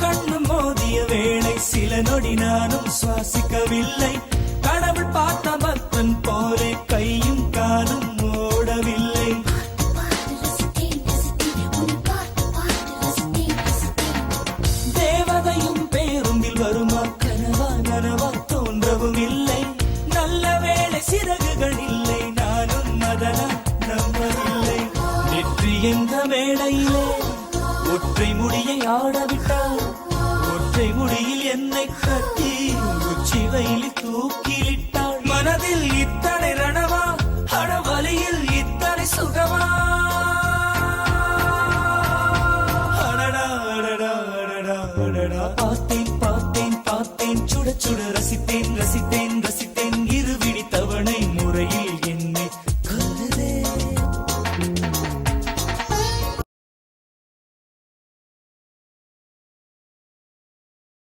கண்ணும் மோதிய வேளை சில நொடி நானும் சுவாசிக்கவில்லை. கடவுள் பார்த்த பக்தன் போலே கையும் காலும் ஓடவில்லை. தேவதையும் பேருந்தில் வருமா கனவா நனவா தோன்றவும் இல்லை. நல்ல வேளை சிறகுகள் இல்லை, நானும் அதனா நம்பவில்லை. நெற்றி என்ற மேடையிலே ஒற்றை முடியை ஆடவிட்டார். ஒற்றை முடியில் என்னை கட்டி உச்சி வயலில் தூக்கிலிட்டார்.